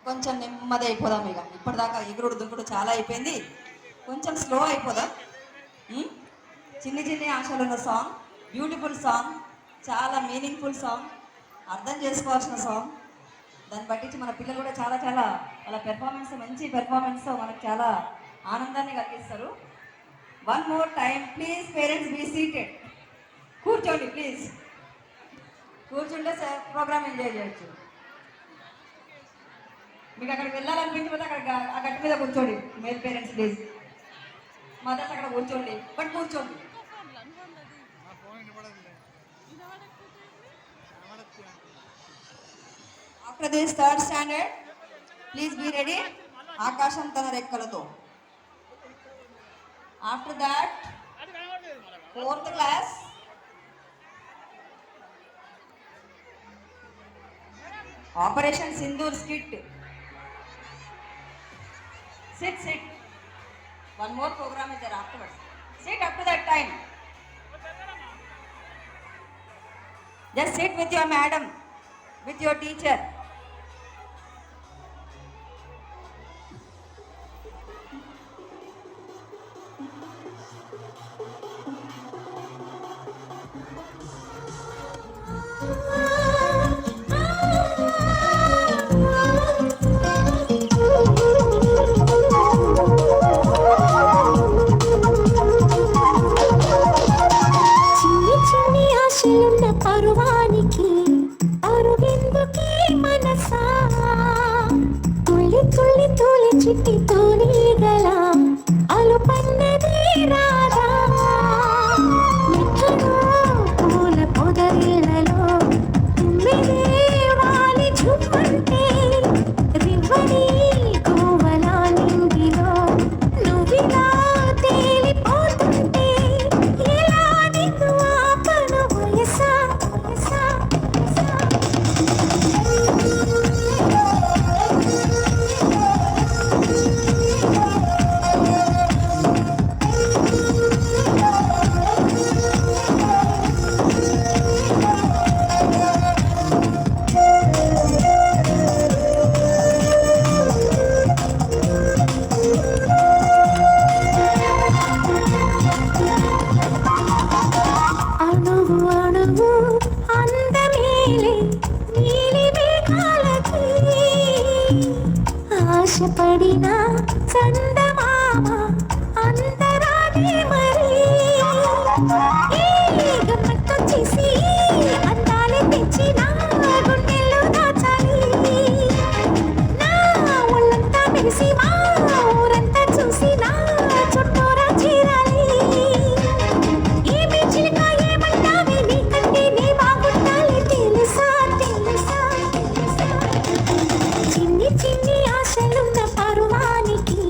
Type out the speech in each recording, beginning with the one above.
కొంచెం నెమ్మది అయిపోదాం. ఇక ఇప్పటిదాకా ఎగురుడు దుంకుడు చాలా అయిపోయింది, కొంచెం స్లో అయిపోదాం. చిన్ని చిన్ని ఆశలు ఉన్న సాంగ్, బ్యూటిఫుల్ సాంగ్, చాలా మీనింగ్ఫుల్ సాంగ్, అర్థం చేసుకోవాల్సిన సాంగ్. దాన్ని బట్టి మన పిల్లలు కూడా చాలా చాలా వాళ్ళ పెర్ఫార్మెన్స్, మంచి పెర్ఫార్మెన్స్ మనకు చాలా ఆనందాన్ని కలిగిస్తారు. One more time please parents be seated. కూర్చోండి ప్లీజ్, కూర్చుంటే ప్రోగ్రామ్ ఎంజాయ్ చేయొచ్చు. మీకు అక్కడికి వెళ్ళాలనిపించకపోతే అక్కడ ఆ గట్టి మీద కూర్చోండి. మేల్ పేరెంట్స్ ప్లీజ్, మదర్స్ అక్కడ కూర్చోండి, బట్ కూర్చోండి. After this third standard please be ready. ఆకాశం తన రెక్కలతో. After that fourth class operation Sindoor skit. Sit. One more program is there afterwards. Sit up to that time. Just sit with your madam, with your teacher. చిట్టి తూలిగల అలుపన్నది రాధా, ఎక్కడో పూల పొదరిలలో తుమ్మిదే వాలి చుమ్మంటే రివ్వని కోవలా నింగిలో నువ్విలా తేలిపోతుంటే ఎలా నిన్ను ఆపను వయసా వయసా ఆశపడిన చందమామ అందరానే మరి గమ్మత్తొచ్చేసి అందాలే తెచ్చి నా గుండెల్లో దాచాలి. నా ఒళ్ళంతా మెరిసి మా ఊరంతా చూసి నా చుట్టూరా చేరాలి. ఏమి చిలుక ఏమంటావి, నీకంటే నీ బాగుండాలి తెలుసా తెలుసా తెలుసా. చిన్ని చిన్ని ఆశలున్న పరువానికి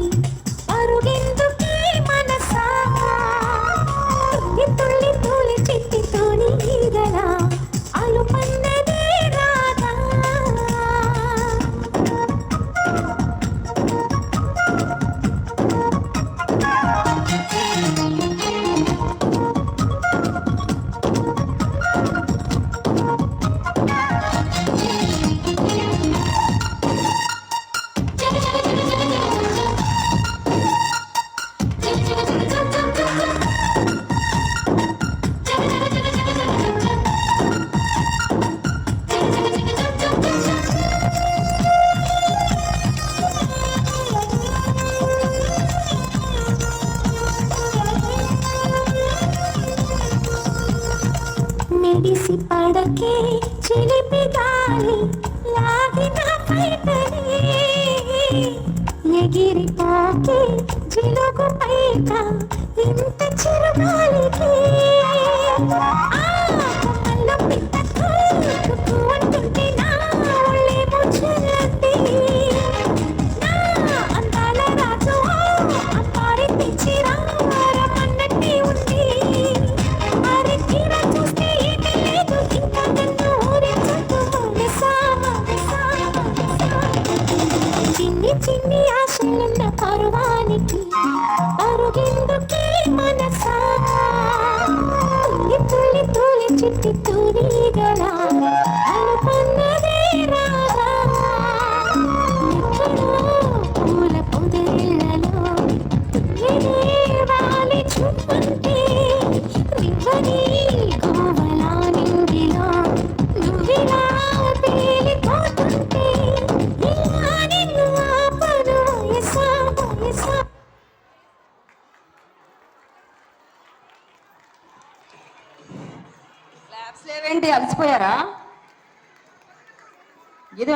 పరుగెందుకే మనసా, తుల్లి తుల్లి చిట్టి తోని గల అలుపన్నదే రాధా. మెడిసి పడకే చిలిపి గాలి లాగిన పైటనే ఎగిరిపోకే జిలుగు పైట ఇంత చిరుగాలికి కొమ్మల్లో పిట్ట కుక్కు అంటుంటే నా ఒళ్ళేమో చల్లంది. నా అందాల రాజు అప్పారి తెచ్చి రామన్నట్టే ఉంది. అరే తీరా చూస్తే ఏమీ లేదు, ఇంకా నన్ను ఊరించొద్దు మనసా మనసా మనసా. చిన్ని చిన్ని ఆశలున్న పరువానికి పరుగెందుకే మనసా, తుల్లి తుల్లి తుల్లి చిట్టి తూలిగల అలుపన్నదే రాధా. ఏంటి అలసిపోయారా? ఇది